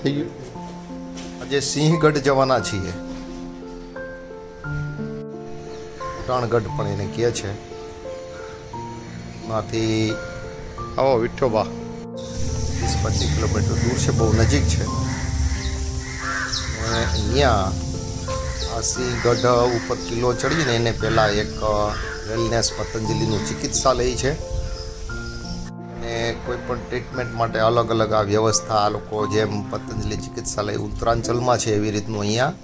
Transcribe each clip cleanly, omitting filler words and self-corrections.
થઈ ગયું. આજે સિંહગઢ જવાના છીએ. ઉટાણગઢ પણ એને કહે છે. માંથી આવો વિઠ્ઠોબા. 30-25 કિલોમીટર દૂર છે, બહુ નજીક છે. અને અહીંયા આ સિંહગઢ ઉપર કિલ્લો ચડીને એને પહેલાં એક વેલનેસ પતંજલિનું ચિકિત્સાલય છે. અને કોઈ પણ ટ્રીટમેન્ટ માટે અલગ અલગ આ વ્યવસ્થા આ લોકો જેમ પતંજલિ ચિકિત્સાલય ઉત્તરાંચલમાં છે એવી રીતનું અહીંયા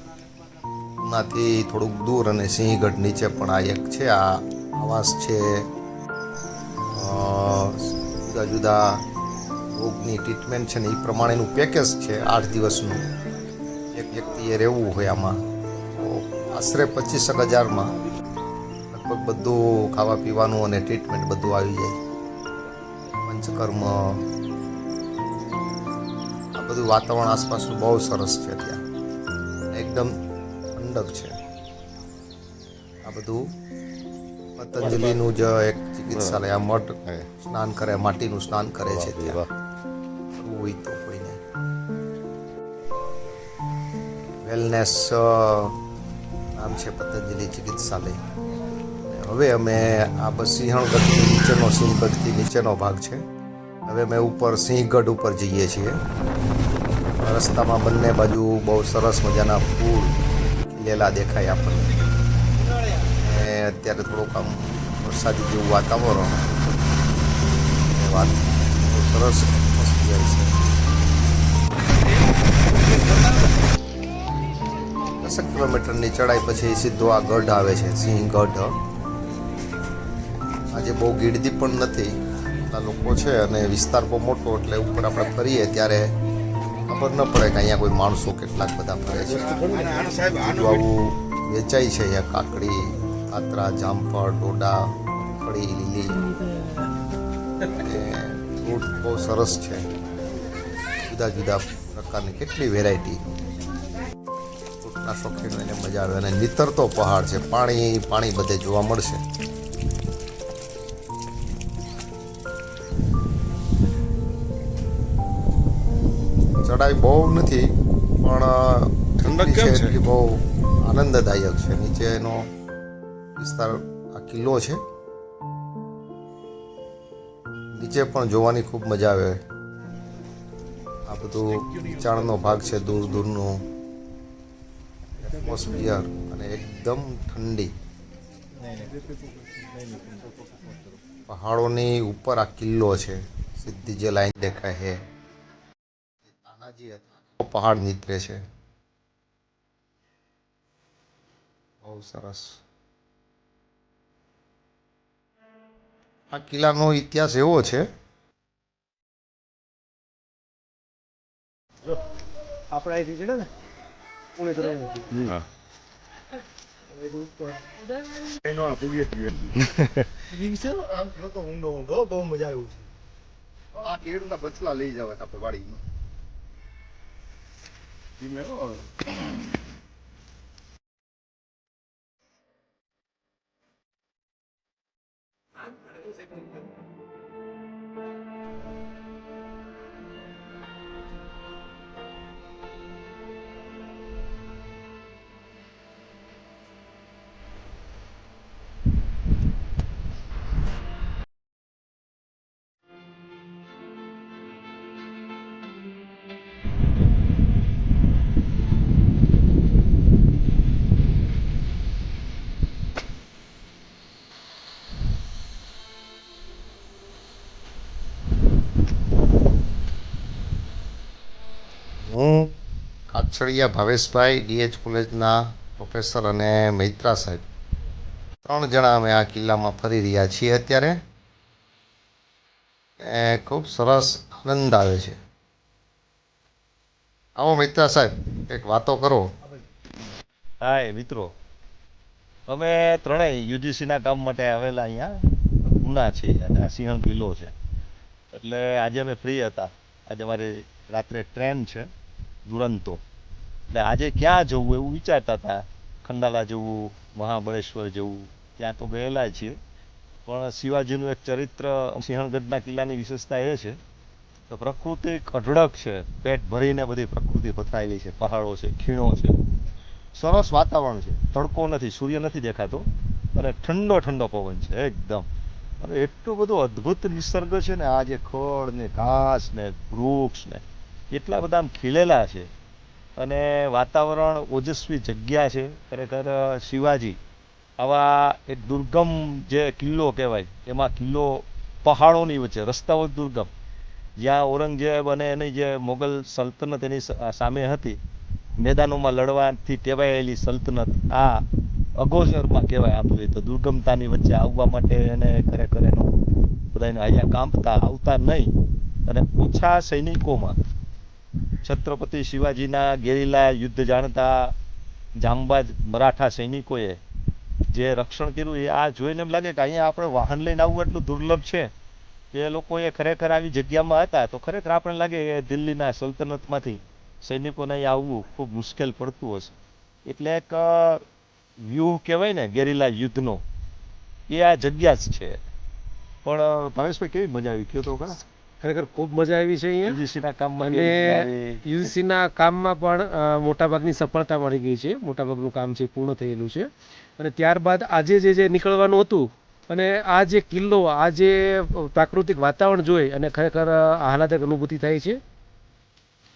ઉનાથી થોડુંક દૂર અને સિંહગઢ નીચે પણ આ એક છે. આ આવાસ છે. જુદા જુદા રોગની ટ્રીટમેન્ટ છે ને એ પ્રમાણેનું પેકેજ છે. 8 દિવસનું એક વ્યક્તિએ રહેવું હોય આમાં તો આશરે 25,000માં લગભગ બધું ખાવા પીવાનું અને ટ્રીટમેન્ટ બધું આવી જાય. પંચકર્મ આ બધું વાતાવરણ આસપાસનું બહુ સરસ છે. ત્યાં એકદમ ઠંડક છે. આ બધું પતંજલિનું જ એક ચિકિત્સાલય. આ મઠ સ્નાન કરે, માટીનું સ્નાન કરે છે ત્યાં કરવું હોય તો કોઈને. વેલનેસ નામ છે પતંજલિ ચિકિત્સાલય. હવે અમે આ બસ સિંહણગઢથી નીચેનો સિંહગઢથી નીચેનો ભાગ છે. હવે અમે ઉપર સિંહગઢ ઉપર જઈએ છીએ. રસ્તામાં બંને બાજુ બહુ સરસ મજાના ફૂલ ખીલેલા દેખાય આપણને. અને અત્યારે થોડુંક આમ વરસાદી જેવું વાતાવરણ. વાત બહુ સરસ એટમોસ્ફિયર છે. 10 કિલોમીટરની ચડાઈ પછી સીધો આ ગઢ આવે છે, સિંહગઢ. આજે બહુ ગીર્દી પણ નથી, આ લોકો છે અને વિસ્તાર બહુ મોટો એટલે ઉપર આપણે ફરીએ ત્યારે ખબર ન પડે કે અહીંયા કોઈ માણસો કેટલાક બધા ફરે છે. આવું વેચાય છે અહીંયા કાકડી, કાતરા, જામફળ, ડોડા, મગફળી, લીલી અને ફ્રૂટ બહુ સરસ છે. જુદા જુદા પ્રકારની કેટલી વેરાયટી. ફ્રૂટના શોખીનો એને મજા આવે. અને નીતરતો પહાડ છે, પાણી બધે જોવા મળશે. ચડાઈ બહુ નથી પણ ઠંડક છે એટલી બહુ આનંદદાયક છે. નીચેનો વિસ્તાર આ કિલ્લો છે. નીચે પણ જોવાની ખૂબ મજા આવે. આ બધું નીચાણનો ભાગ છે, દૂર દૂરનું એટમોસ્ફિયર અને એકદમ ઠંડી. પહાડોની ઉપર આ કિલ્લો છે. સીધી જે લાઈન દેખાય છે પહાડ નીતરે છે. બહુ સરસ. આ કિલ્લાનો ઇતિહાસ એવો છે. આપણે અહીંથી ચડે ને પુણે તો ઊંડો બહુ મજા આવ્યું છે. આ કેળના બચલા લઈ જવા આપણે વાડીમાં. હું કાછડિયા ભાવેશભાઈ, DH કોલેજના પ્રોફેસર, અને મૈત્રા સાહેબ 3 જણા અમે આ કિલ્લામાં ફરી રહ્યા છીએ અત્યારે. ખૂબ સરસ આનંદ આવે છે. આવો મૈત્રા સાહેબ, એક વાતો કરો. હાય મિત્રો, અમે ત્રણેય યુજીસીના કામ માટે આવેલા અહીંયા ઉના છીએ અને આ સિંહણ કિલ્લો છે. એટલે આજે અમે ફ્રી હતા. આજે મારી રાત્રે ટ્રેન છે દુરંતો. એટલે આજે ક્યાં જવું એવું વિચારતા હતા. ખંડાલા જવું, મહાબળેશ્વર જવું, ત્યાં તો ગયેલા છીએ. પણ શિવાજીનું એક ચરિત્ર સિંહણગઢના કિલ્લાની વિશેષતા એ છે તો પ્રકૃતિ અઢળક છે, પેટ ભરીને બધી પ્રકૃતિ પથરાયેલી છે, પહાડો છે, ખીણો છે, સરસ વાતાવરણ છે, તડકો નથી, સૂર્ય નથી દેખાતો, અને ઠંડો ઠંડો પવન છે એકદમ. અને એટલું બધું અદ્ભુત નિસર્ગ છે ને, આ જે ખડ ને ઘાસ ને વૃક્ષ ને એટલા બધા આમ ખીલેલા છે, અને વાતાવરણ ઓજસ્વી જગ્યા છે ખરેખર. શિવાજી આવા એક દુર્ગમ જે કિલ્લો કહેવાય, એમાં કિલ્લો પહાડોની વચ્ચે, રસ્તાઓ દુર્ગમ, જ્યાં ઔરંગઝેબ અને એની જે મોગલ સલ્તનત એની સામે હતી, મેદાનોમાં લડવાથી ટેવાયેલી સલ્તનત, આ અગોચરમાં કહેવાય. આમ જોઈએ તો દુર્ગમતાની વચ્ચે આવવા માટે એને ખરેખર એનું બધાને અહીંયા કાંપતા આવતા નહીં, અને ઓછા સૈનિકોમાં છત્રપતિ શિવાજીના ગેરીલા યુદ્ધ જાણતા જાંબાજ મરાઠા સૈનિકોએ જે રક્ષણ કર્યું, એ આ જોઈને એમ લાગે કે અહીંયા આપણે વાહન લઈને આવવું એટલું દુર્લભ છે કે એ લોકોએ ખરેખર આવી જગ્યામાં હતા તો ખરેખર આપણને લાગે કે દિલ્હીના સલ્તનતમાંથી સૈનિકોને અહીંયા આવવું ખૂબ મુશ્કેલ પડતું હશે. એટલે એક વ્યૂહ કહેવાય ને ગેરીલા યુદ્ધનો, એ આ જગ્યા જ છે. પણ ભાવેશભાઈ કેવી મજા આવી, કયો તો ખરા. ખરેખર ખૂબ મજા આવી છે અહીંયા યુજીસીના કામમાં અને યુજીસીના કામમાં પણ મોટાભાગની સફળતા મળી ગઈ છે. મોટાભાગનું કામ છે પૂર્ણ થયેલું છે. અને ત્યારબાદ આજે જે નીકળવાનું હતું, અને આ જે કિલ્લો, આ જે પ્રાકૃતિક વાતાવરણ જોઈ અને ખરેખર આહલાદક અનુભૂતિ થાય છે.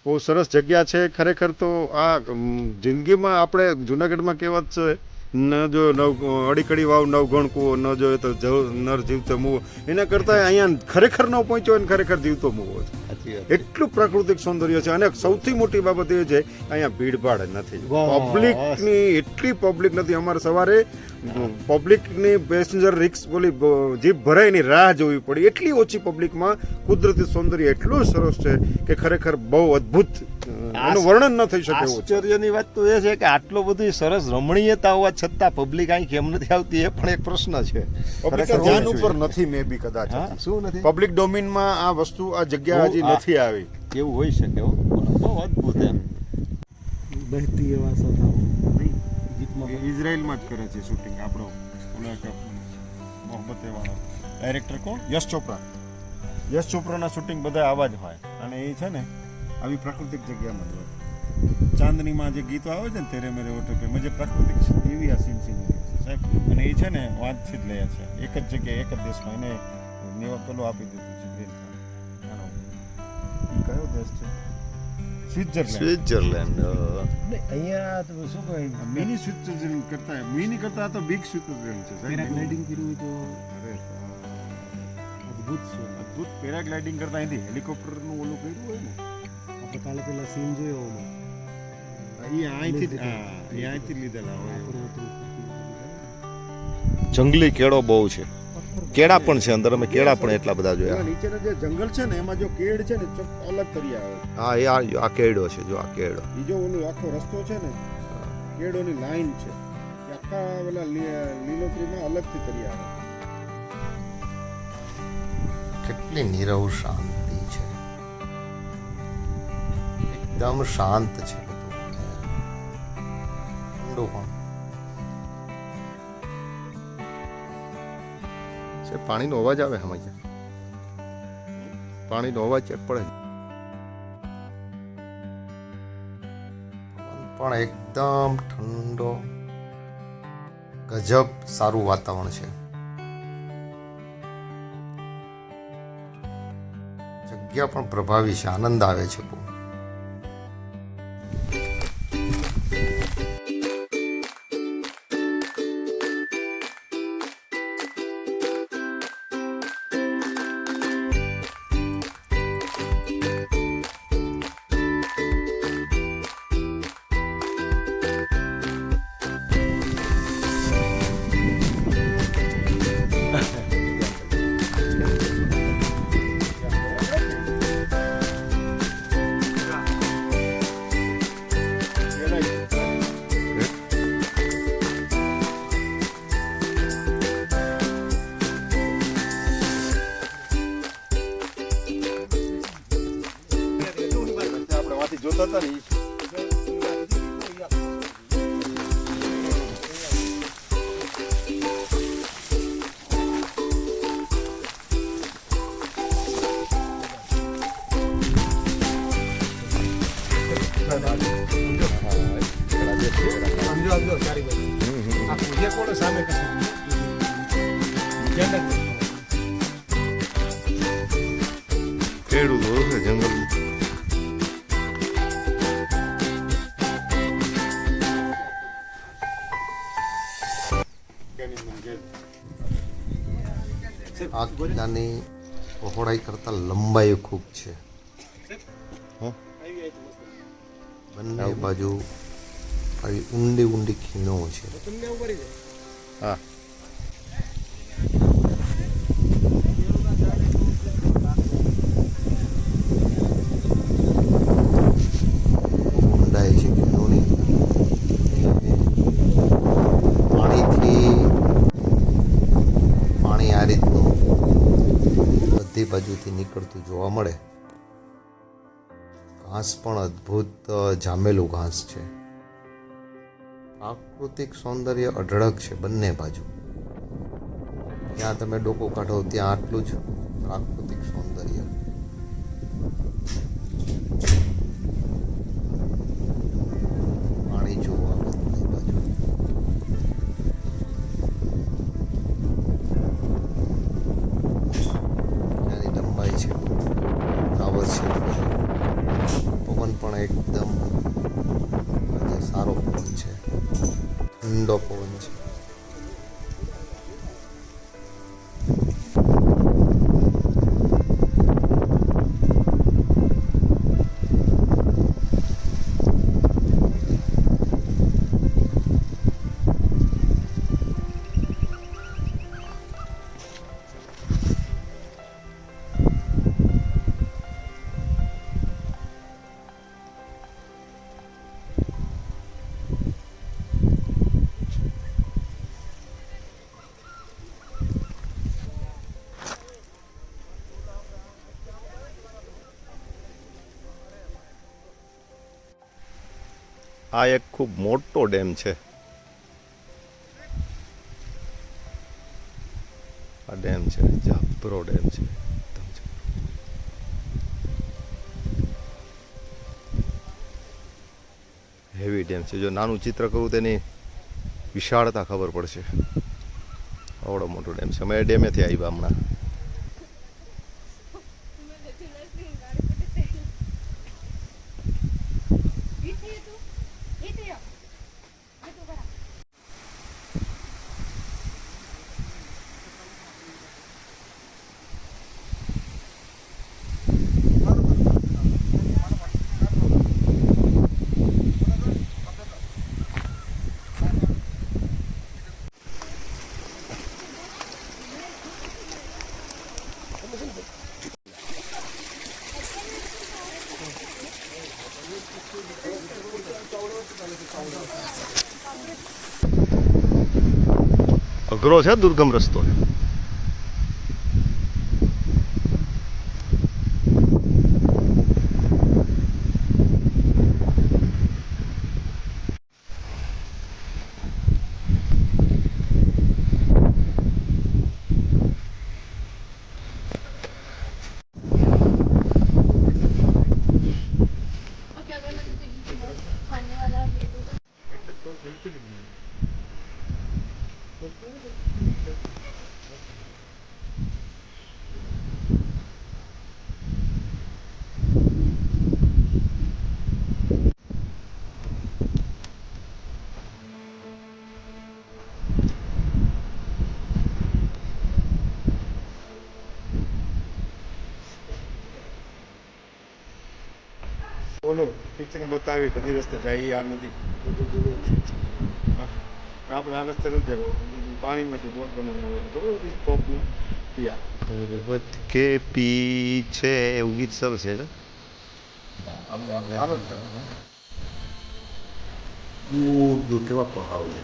બહુ સરસ જગ્યા છે ખરેખર. તો આ જિંદગીમાં આપણે જુનાગઢમાં કહેવત છે, ન જો અડીકડી વાવ નવગણ કૂવો, ન જોયો તો નર જીવતો મૂવો. એના કરતાં અહીંયા ખરેખર ન પહોંચ્યો અને ખરેખર જીવતો મૂવો છે. એટલું પ્રાકૃતિક સૌંદર્ય છે. અને સૌથી મોટી બાબત એ છે, અહીંયા ભીડભાડ નથી, પબ્લિકની એટલી પબ્લિક નથી. અમારે સવારે પબ્લિકની પેસેન્જર રિક્સ બોલી જીપ ભરાય એની રાહ જોવી પડી, એટલી ઓછી પબ્લિકમાં કુદરતી સૌંદર્ય એટલું સરસ છે કે ખરેખર બહુ અદ્ભુત, એનું વર્ણન ન થઈ શકે એવું છે. આશ્ચર્યની વાત તો એ છે કે આટલો બધી સરસ રમણીયતા હોવા છતાં પબ્લિક અહીં કેમ નથી આવતી, એ પણ એક પ્રશ્ન છે. પબ્લિક ધ્યાન ઉપર નથી, મે બી કદાચ શું નથી, પબ્લિક ડોમેનમાં આ વસ્તુ, આ જગ્યા હજી નથી આવી. એવું હોઈ શકે. બહુ અદ્ભુત એમ બહેતી એવા સથાઓ ઇઝરાયલમાં જ કરે છે શૂટિંગ. આપણો મોહબ્બતે વાળો ડાયરેક્ટર કોણ, યશ ચોપરા. યશ ચોપરાના શૂટિંગ બધા આવા જ હોય, અને એ છે ને આવી પ્રાકૃતિક જગ્યામાં જ હોય. ચાંદનીમાં જે ગીતો આવે છે ને, તેરે મેરે ઓટો પે, જે પ્રાકૃતિક છે એવી આ સીન છે સાહેબ. અને એ છે ને વાંચથી જ લે છે, એક જ જગ્યાએ એક જ દેશમાં. એને પેલું આપી દીધું છે ગ્રીન કાર્ડ. એ કયો દેશ છે? સ્વિટ્ઝરલેન્ડ. અહીંયા શું કહે, મિની સ્વિટ્ઝરલેન્ડ કરતા, મિની કરતા તો બિગ સ્વિટ્ઝરલેન્ડ છે. પેરાગ્લાઇડિંગ કર્યું તો અદ્ભુત છે. અદ્ભુત. પેરાગ્લાઇડિંગ કરતા અહીંથી હેલિકોપ્ટરનું ઓલું કર્યું હોય ને, આપણે કાલે પેલા સીન જોયો એ અહીંથી લીધેલા હોય. જંગલી કેળો બહુ છે, કેળા પણ છે અંદર, અમે કેળા પણ એટલા બધા જોયા. નીચેના જે જંગલ છે ને, એમાં જો કેડ છે ને, અલગ તરી આવે. હા, એ આ કેળો છે, જો આ કેળો. એ જો ઓલું આખો રસ્તો છે ને, કેળોની લાઈન છે, એ આખા ઓલા લીલોતરીમાં અલગથી તરી આવે. કેટલી નીરવ શાંતિ છે, એકદમ શાંત છે બધું. ઠંડુ પણ છે. પાણીનો અવાજ આવે હમણાં, પાણીનો અવાજ ચેક પડે પણ એકદમ ઠંડો, ગજબ સારું વાતાવરણ છે. જગ્યા પણ પ્રભાવી છે, આનંદ આવે છે બહુ. જોતા હતા ને જંગલ ચારી બાજુ આખું જે કોણે સામે કરશે જંગલ ખેડૂત હોય છે જંગલ. આ કિલ્લાની પહોળાઈ કરતાં લંબાઈ ખૂબ છે. બંને બાજુ આવી ઊંડી ઊંડી ખીણો છે. હા ઊંડાઈ છે ખીણોની. પાણી આ રીતનું બધી બાજુથી નીકળતું જોવા મળે. ઘાસ પણ અદ્ભુત જામેલું ઘાસ છે. પ્રાકૃતિક સૌંદર્ય અઢળક છે બંને બાજુ. ત્યાં તમે ડોકો કાઢો ત્યાં આટલું જ પ્રાકૃતિક સૌંદર્ય. પાણી જોવા બંને બાજુ. ત્યાંની લંબાઈ છે, ટાવર છે. પવન પણ એકદમ આજે સારો પવન છે, ઠંડો પવન છે. આ એક ખૂબ મોટો ડેમ છે. આ ડેમ છે જાપરો ડેમ છે. હેવી ડેમ છે. જો નાનું ચિત્ર કરું તેની વિશાળતા ખબર પડશે. આવડો મોટો ડેમ છે. અમે ડેમેથી આવ્યા હમણાં. અઘરો છે દુર્ગમ રસ્તો. બોલો પિક્ચર બતાવી બધી રસ્તે જાય આ નથી. આપણે આ રસ્તે નથી જવું. પાણીમાંથી બોટ બનાવવાનો કે પીછે એવું ગીત સરસ છે. દૂર દૂર કેવા પહાડો છે.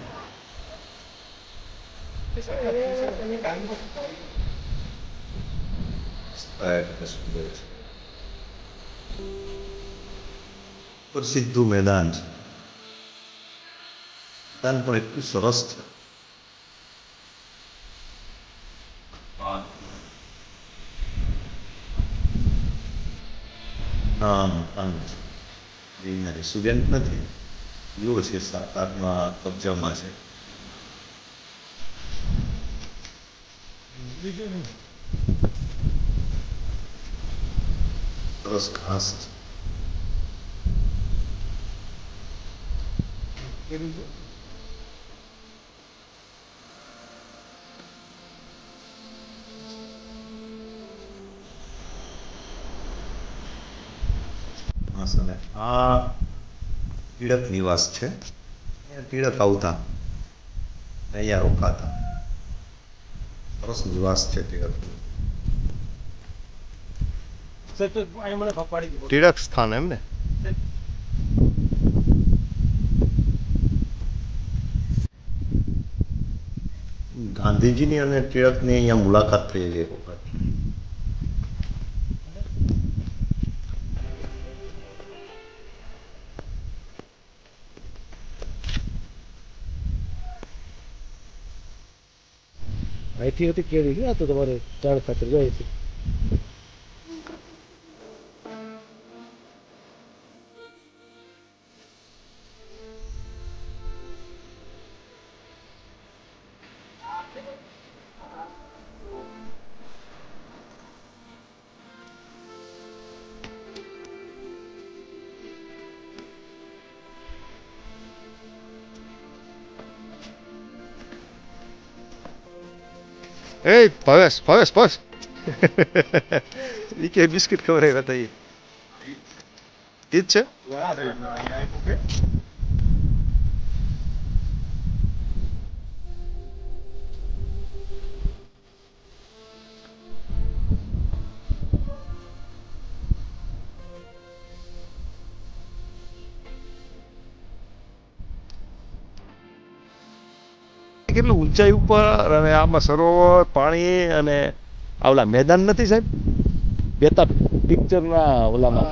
પ્રસિદ્ધ મેદાન છે. મેદાન પણ એટલું સરસ છે. ના સ્ટુડન્ટ નથી. જુઓ છે 7-8માં કબજામાં છે. સરસ ઘાસ છે. ઘાસ અને આ ટીળક નિવાસ છે. અહીંયા ટીળક આવતા ને અહીંયા રોકાતા. સરસ નિવાસ છે ટીળક. ટીળક સ્થાન એમ ને. ગાંધીજીની અને ટિળકની અહીંયા મુલાકાત થયેલી એક વખત. અહીંથી હતી કેરી છે આ તો તમારે જાણ ખાતર જાય છે. એ ભાવેશ ઈ કે બિસ્કિટ ખવડાવ્યા હતા ઈ જ છે. કેટલું ઊંચાઈ ઉપર અને આમાં સરોવર પાણી અને આવલા મેદાન નથી સાહેબ બેતા પિક્ચરના ઓલામાં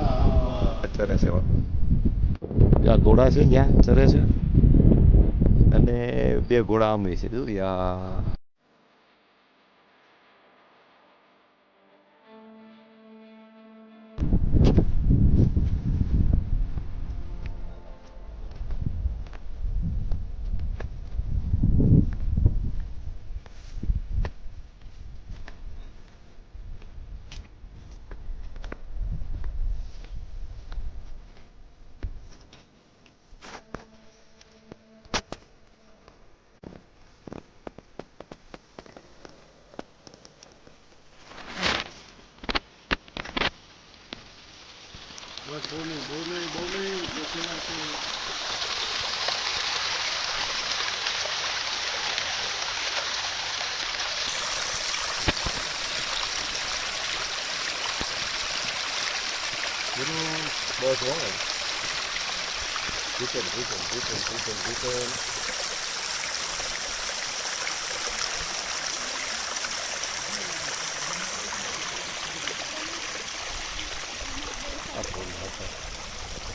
ચરે છે આ ઘોડા છે ત્યાં ચરે છે અને 2 ઘોડા આમે છે જો યા. બસ હોય ભૂતન.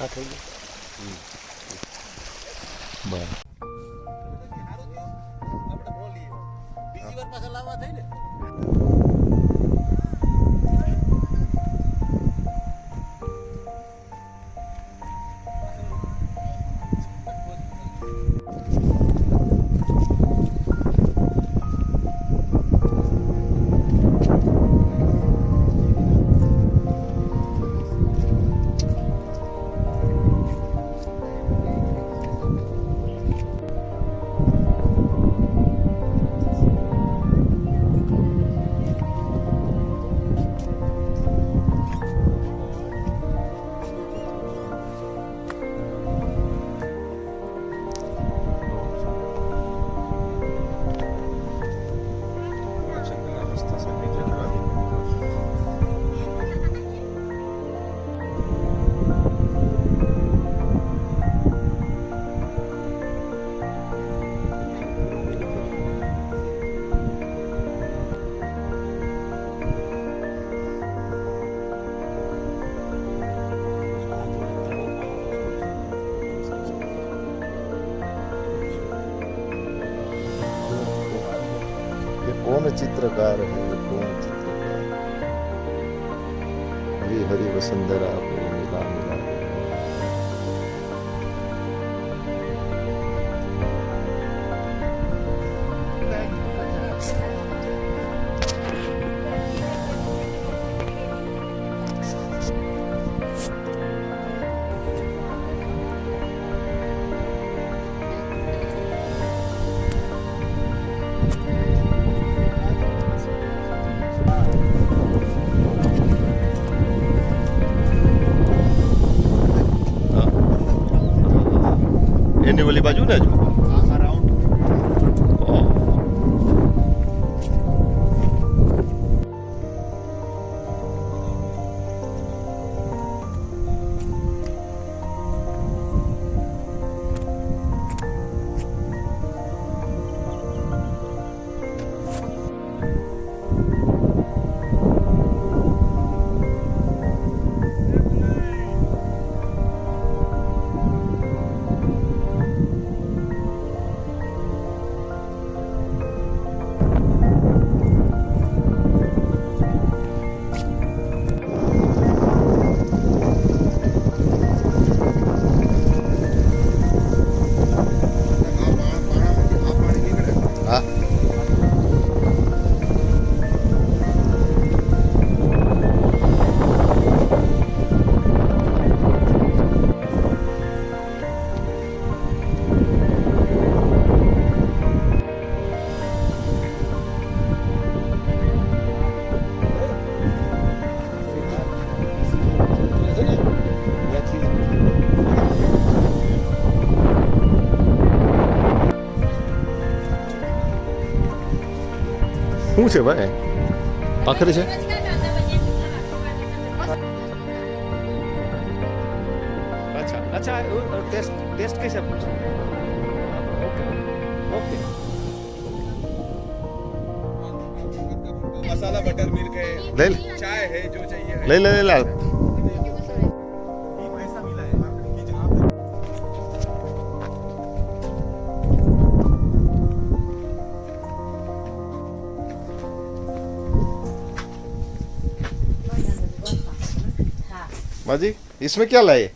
આ થઈ ગયું. બરાબર. બીજી વાર પાછા લાવવા થઈ ને. कौन चित्रकार है कौन चित्रकार हरी हरी वसुंधरा को मिला मिला ની ઓલી બાજુ ને હજુ ઓહ. હા શું છે ભાઈ પાખરી છે अच्छा अच्छा टेस्ट टेस्ट कैसे पूछो ओके ओके મસાલા બટર મિલ્ક है લઈ લે चाय है जो चाहिए है લઈ લે લઈ લે ऐसा मिला है कि जहाँ पे माँ जी इसमें क्या लाए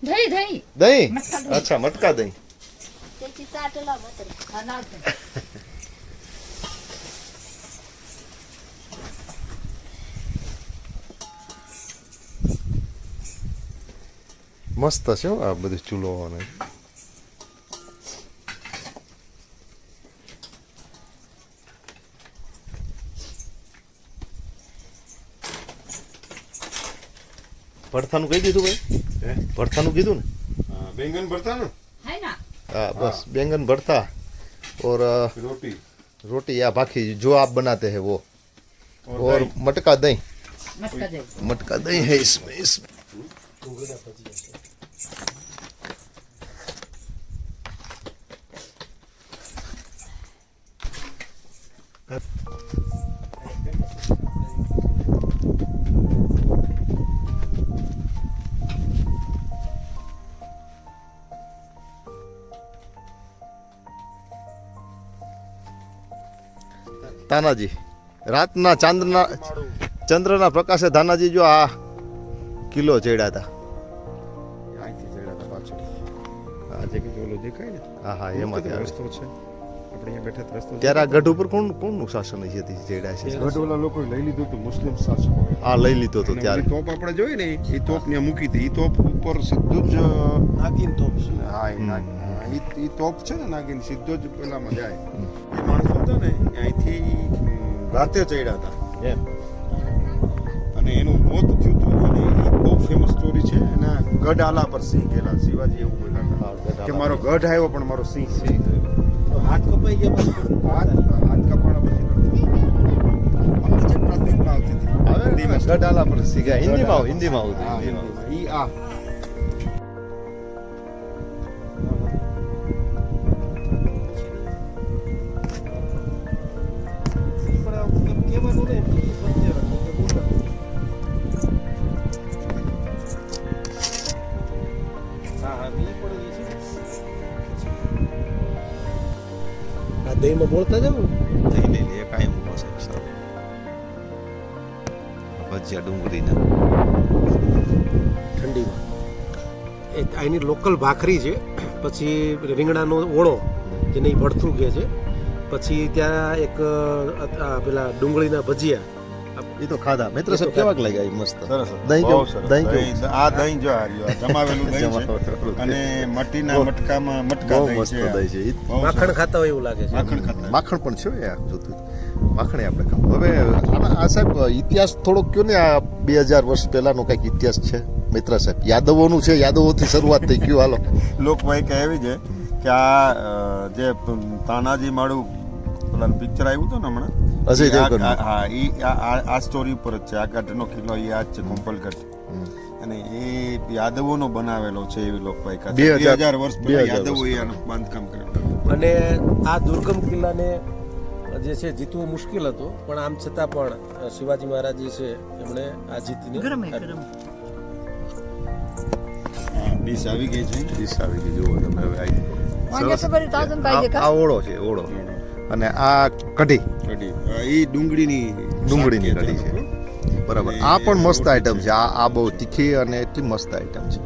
दही दही दही मटका दही। अच्छा मटका दही त्याची चाटला बटर खाणार મસ્ત છે હો આ બધું ચૂલો અને ભરથાનું કહી દીધું ભાઈ ભરથાનું કીધું ને बैंगन भरता ना है ना हाँ बस बैंगन भरता और रोटी रोटी या बाकी जो आप बनाते हैं वो और मटका दही मटका दही है इसमें इसमें તાનાજી રાતના ચંદ્રના પ્રકાશે તાનાજી જો આ કિલ્લો ચડ્યા હતા અહીંથી ચડ્યા હતા પાછળ આ જે કે ઓલો દેખાય ને હા હા એમાંથી આવે. રસ્તો છે આપણે અહીંયા બેઠા તો રસ્તો છે. ત્યારે આ ગઢ ઉપર કોણનું શાસન છે ચડ્યા છે ગઢવાલા લોકોએ લઈ લીધું હતું મુસ્લિમ શાસકો આ લઈ લીધો તો અને ત્યારે ઓલી તોપ આપણે જોઈ ને એ તોપ ત્યાં મૂકી હતી એ તોપ ઉપર સીધું જ નાગીન તોપ છે હા એ તોપ છે ને નાગીન સીધો જ પેલામાં જાય એ માણસો હતા ને અહીંથી રાતે ચડ્યા હતા એમ અને એનું મોત થયું હતું અને એ બહુ ફેમસ સ્ટોરી છે અને ગઢ આલા પર સિંહ ગયેલા શિવાજી એવું બોલ્યા હતા કે મારો ગઢ આવ્યો પણ મારો સિંહ હાથ કપાઈ ગયા પછી હાથ કપાણા પછી આપણી જે પ્રાથમિકમાં આવતી હતી આવે ને હિન્દીમાં ગઢ આલા પર સીધા હિન્દીમાં આવતું હા, હિન્દીમાં. ઈ આ કેવાનું ને હા હા બી પડી છે આ દહીંમાં બોલતા જાવ દહીં લઈ લે કાંઈ મૂકો સાહેબ સારું ભજીયા ડુંગળીના ઠંડીમાં એ અહીંની લોકલ ભાખરી છે પછી રીંગણાનો ઓળો જેને ઈ ભડથું કહે છે પછી ત્યાં એક પેલા ડુંગળીના ભજીયા એ તો ખાધા મિત્ર સાહેબ કેવાક લાગ્યા એ મસ્ત સરસ દહીં બહુ કેવું? સરસ. દહીં કેવું? આ દહીં જો આ રહ્યું, આ જમાવેલું દહીં છે જમાવેલું. અને મટીના મટકામાં મટકા બહુ દહીં મસ્ત છે આ. દહીં છે ઈ બહુ માખણ સરસ. ખાતા હોય એવું લાગે છે માખણ ખાતા માખણ પણ છે યાર જોતું માખણે આપણે ખાવું હવે આ સાહેબ ઇતિહાસ થોડોક કયો ને આ 2000 વર્ષ પહેલાનો કંઈક ઇતિહાસ છે મિત્ર સાહેબ યાદવોનું છે યાદવોથી શરૂઆત થઈ ગયું હાલો લોકવાયકા એવી છે કે આ જે તાનાજી માળું પેલા પિક્ચર આવ્યું હતું ને હમણાં અજય દેવગનનું. હા આ સ્ટોરી ઉપર જ છે. આ ગઢનો કિલ્લો એ આ જ છે, કોમ્પલગઢ. અને એ યાદવોનો બનાવેલો છે એવી લોકોએ 2000 વર્ષ પહેલા યાદવોએ આનું બાંધકામ કરેલું. અને આ દુર્ગમ કિલ્લાને જે છે જીતવું મુશ્કેલ હતું, પણ આમ છતાં પણ શિવાજી મહારાજ જે છે એમણે આ જીતીને ડીશ આવી ગઈ છે. ડીશ આવી ગઈ, જુઓ તમે હવે આવી. सरस આ ઓળો છે, ઓળો. અને આ કઢી, કઢી એ ડુંગળીની કઢી છે. બરાબર. આ પણ મસ્ત આઈટમ છે. આ બહુ તીખી અને એટલી મસ્ત આઈટમ છે.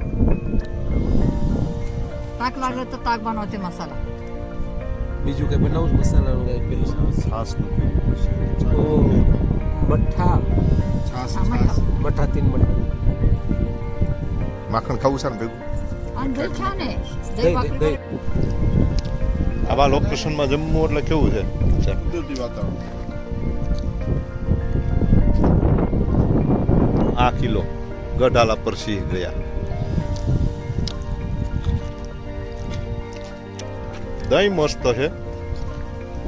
ताक लागे तो ताक बनवते मसाला બીજું કઈ બનાવું જ મસાલાનું કઈ પેલું છાસનું કેવું છે. ઓ મઠ્ઠા છાસ મઠ્ઠા 3 મઠ્ઠા માખણ ખાવું છે ને ભેગું. અને દહીં છે ને દહીં દહીં દહીં આવા લોકેશનમાં જમવું એટલે કેવું છે? કુદરતી વાતાવરણ. આ કિલ્લો ગઢાલા પર સિંહ ગયા. દહીં મસ્ત છે,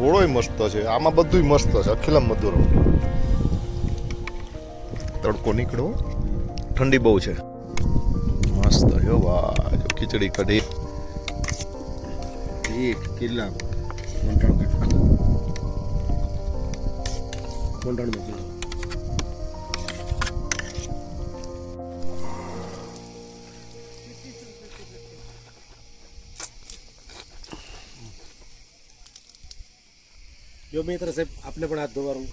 ઓળોય મસ્ત છે, આમાં બધુંય મસ્ત છે. અખિલમ મધુરો. તડકો નીકળ્યો, ઠંડી બહુ છે. મસ્ત છે. વાહ, જો ખીચડી કઢી. એક કિલ્લા મંડાણગઢ. મંડાણમાં કિલ્લો. જો મિત્ર સાહેબ, આપને પણ હાથ ધોવાનું.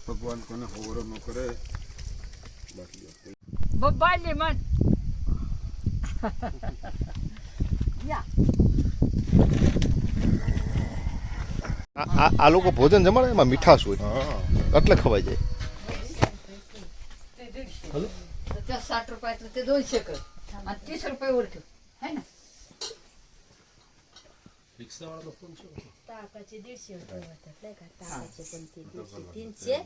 ભગવાન કોને હોવરો ન કરે. બબાલે મત આ લોકો ભોજન જમાડે એમાં મીઠાશ હોય એટલે ખવાઈ જાય. त्या 60 रुपयाचं ते 200 कर आणि 30 रुपये उरतो है ना રિક્ષાવાળાનો ફોન છે. ताकाचे 150 रुपये होतात नाही का ताकाचे पण ते 150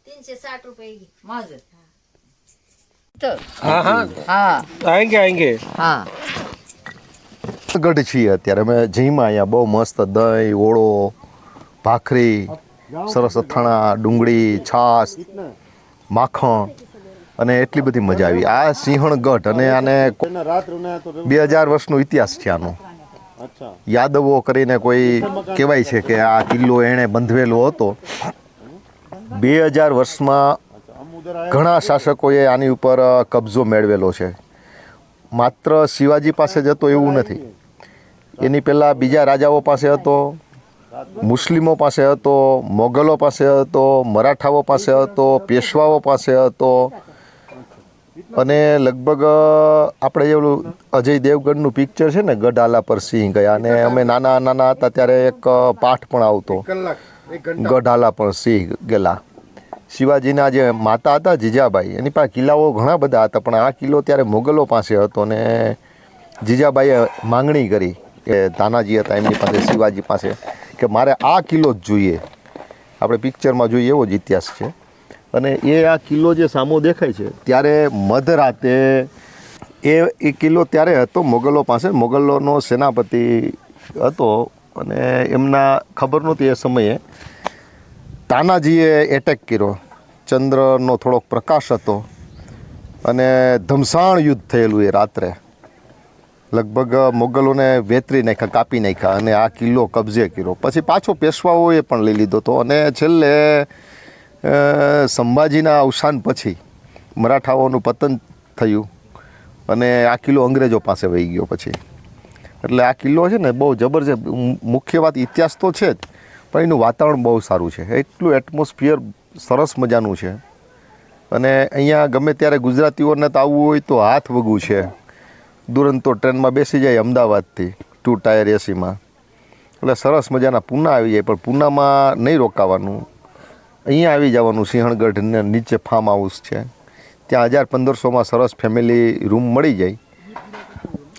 360 रुपये घे माझं तर હા હા હા આएंगे હા ગઢ છીએ અત્યારે અમે જઈમાં. અહીંયા બહુ મસ્ત દહીં, ઓળો, ભાખરી, સરસ અથાણા, ડુંગળી, છાશ, માખણ અને એટલી બધી મજા આવી. આ સિંહણગઢ અને આને 2000 વર્ષનો ઇતિહાસ છે આનો. યાદવો કરીને કોઈ કહેવાય છે કે આ કિલ્લો એણે બંધવેલો હતો. 2000 વર્ષમાં ઘણા શાસકોએ આની ઉપર કબજો મેળવેલો છે. માત્ર શિવાજી પાસે જ હતો એવું નથી. એની પહેલાં બીજા રાજાઓ પાસે હતો, મુસ્લિમો પાસે હતો, મોગલો પાસે હતો, મરાઠાઓ પાસે હતો, પેશવાઓ પાસે હતો. અને લગભગ આપણે એવું અજય દેવગનનું પિક્ચર છે ને, ગઢાલા પર સિંહ ગયા, અને અમે નાના નાના હતા ત્યારે એક પાઠ પણ આવતો, ગઢાલા પર સિંહ ગયેલા. શિવાજીના જે માતા હતા જીજાબાઈ, એની પાસે કિલ્લાઓ ઘણા બધા હતા, પણ આ કિલ્લો ત્યારે મોગલો પાસે હતો. ને જીજાબાઈએ માંગણી કરી કે તાનાજી હતા એમની પાસે, શિવાજી પાસે, કે મારે આ કિલ્લો જ જોઈએ. આપણે પિક્ચરમાં જોઈએ એવો જ ઇતિહાસ છે. અને એ આ કિલ્લો જે સામો દેખાય છે ત્યારે મધરાતે એ કિલ્લો ત્યારે હતો મોગલો પાસે. મોગલોનો સેનાપતિ હતો અને એમના ખબર નહોતી એ સમયે. તાનાજીએ એટેક કર્યો. ચંદ્રનો થોડોક પ્રકાશ હતો અને ધમસાણ યુદ્ધ થયેલું એ રાત્રે. લગભગ મોગલોને વેતરી નાખ્યા, કાપી નાખ્યા અને આ કિલ્લો કબજે કર્યો. પછી પાછો પેશવાઓએ પણ લઈ લીધો હતો. અને છેલ્લે સંભાજીના અવસાન પછી મરાઠાઓનું પતન થયું અને આ કિલ્લો અંગ્રેજો પાસે વહી ગયો પછી. એટલે આ કિલ્લો છે ને બહુ જબરજસ્ત. મુખ્ય વાત ઇતિહાસ તો છે જ, પણ એનું વાતાવરણ બહુ સારું છે. એટલું એટમોસ્ફિયર સરસ મજાનું છે. અને અહીંયા ગમે ત્યારે ગુજરાતીઓને તો આવવું હોય તો હાથ વગું છે. દુરંતો ટ્રેનમાં બેસી જાય અમદાવાદથી 2 ટાયર એસીમાં, એટલે સરસ મજાના પૂના આવી જાય. પણ પૂનામાં નહીં રોકાવાનું, અહીંયા આવી જવાનું. સિંહણગઢને નીચે ફાર્મ હાઉસ છે, ત્યાં 1500માં સરસ ફેમિલી રૂમ મળી જાય.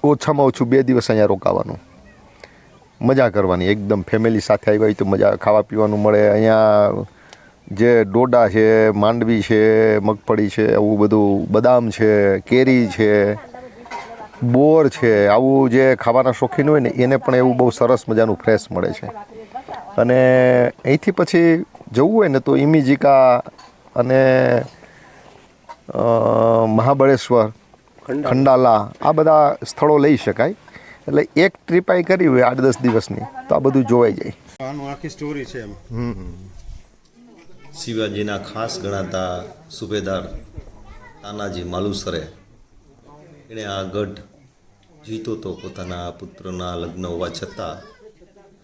ઓછામાં ઓછું 2 દિવસ અહીંયા રોકાવાનું, મજા કરવાની એકદમ. ફેમિલી સાથે આવ્યા હોય તો મજા, ખાવા પીવાનું મળે. અહીંયા જે ડોડા છે, માંડવી છે, મગફળી છે, આવું બધું બદામ છે, કેરી છે, બોર છે, આવું જે ખાવાના શોખીન હોય ને એને પણ એવું બહુ સરસ મજાનું ફ્રેશ મળે છે. અને અહીંથી પછી જવું હોય ને તો ઇમિજિકા અને મહાબળેશ્વર, ખંડાલા આ બધા સ્થળો લઈ શકાય. એટલે એક ટ્રીપ આઈ કરી હોય 8-10 દિવસની તો આ બધું જોવાઈ જાય. આનું આખી સ્ટોરી છે એમ. શિવાજીના ખાસ ગણાતા સુબેદાર તાનાજી માલુસરે એણે આ ગઢ જીતો તો પોતાના પુત્રના લગ્ન હોવા છતાં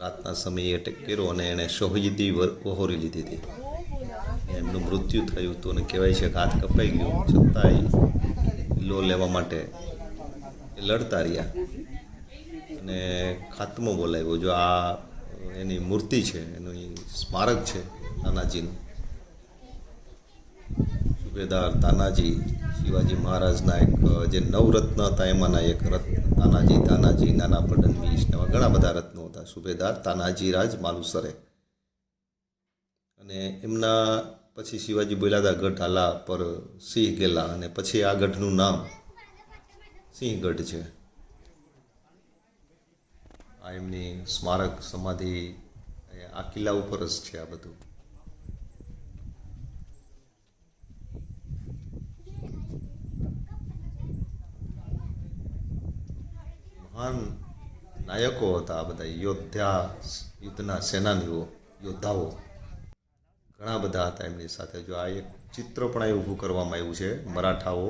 રાતના સમયે એટેક કર્યો અને એણે શહીદી વહોરી લીધી હતી. એમનું મૃત્યુ થયું હતું અને કહેવાય છે કે હાથ કપાઈ ગયો, છતાંય કિલ્લો લેવા માટે એ લડતા રહ્યા અને ખાત્મો બોલાવ્યો. જો આ એની મૂર્તિ છે, એનું સ્મારક છે તાનાજીનું. સુબેદાર તાનાજી શિવાજી મહારાજના એક જે નવરત્ન હતા એમાંના એક રત્ન તાનાજી, નાના ફડણવીસ, એવા ઘણા બધા રત્નો હતા. સુબેદાર તાનાજી રાજ માલુસરે. અને એમના પછી શિવાજી બોલ્યા હતા ગઢ હાલા પર સિંહ ગેલા, અને પછી આ ગઢનું નામ સિંહગઢ છે. આ એમની સ્મારક સમાધિ આ કિલ્લા ઉપર જ છે. આ બધું મહાન નાયકો હતા આ બધા, યુદ્ધના સેનાનીઓ, યોદ્ધાઓ ઘણા બધા હતા એમની સાથે. જો આ એક ચિત્ર પણ અહીં ઊભું કરવામાં આવ્યું છે. મરાઠાઓ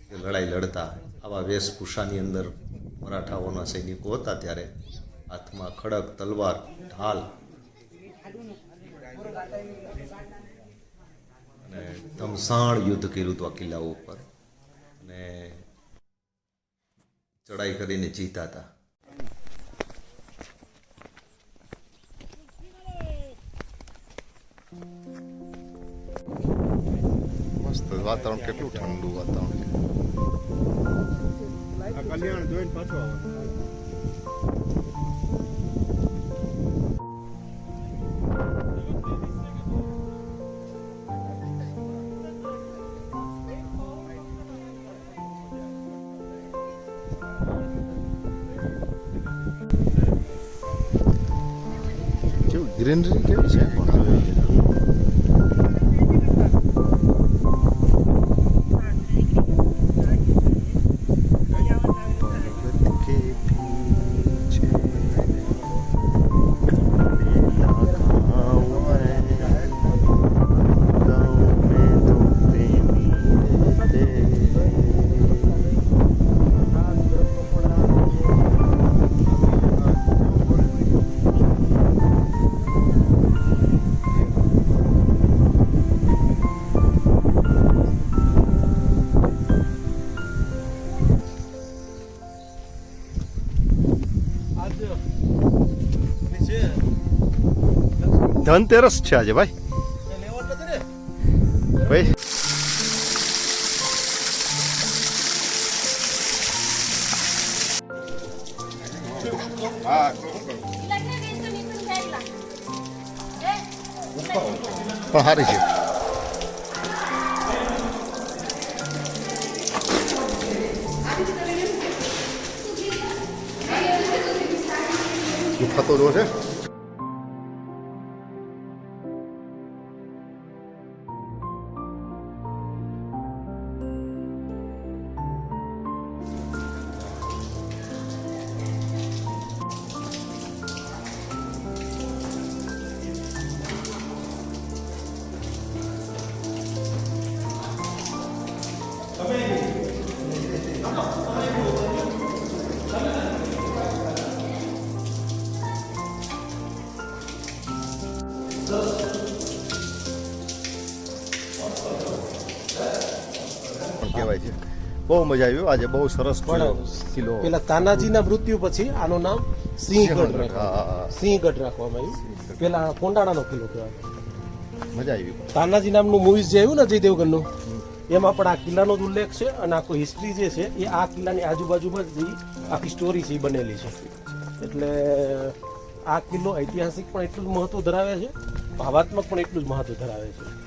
જે લડાઈ લડતા આવા વેશભૂષાની અંદર મરાઠાઓના સૈનિકો હતા ત્યારે હાથમાં ખડક, તલવાર, ઢાલ અને ધમસાણ યુદ્ધ કર્યું હતું આ કિલ્લાઓ ઉપર અને ચડાઈ કરીને જીતા હતા. મસ્ત વાતાવરણ, કેટલું ઠંડુ વાતાવરણ છે. આ કલ્યાણ જોઈને પાછો આવે. કેવું ગ્રીનરી કેવી છે. ધનતેરસ છે આજે ભાઈ. ભાઈ પણ સારી છે. દુખાતો જો છે. કહેવાય છે. બહુ મજા આવી આજે, બહુ સરસ કિલ્લો. પેલા તાનાજીના મૃત્યુ પછી આનું નામ સિંહગઢ રાખવામાં આવ્યું. પેલા કોંડાણાનો કિલ્લો કહેવાય. મજા આવી. તાનાજી નામનું મૂવીઝ જે આવ્યું ને અજય દેવગનનું, એમાં પણ આ કિલ્લાનો જ ઉલ્લેખ છે અને આખો હિસ્ટ્રી જે છે એ આ કિલ્લાની આજુબાજુમાં જ આખી સ્ટોરી છે એ બનેલી છે. એટલે આ કિલ્લો ઐતિહાસિક પણ એટલું જ મહત્વ ધરાવે છે ભાવાત્મક પણ એટલું જ મહત્વ ધરાવે છે.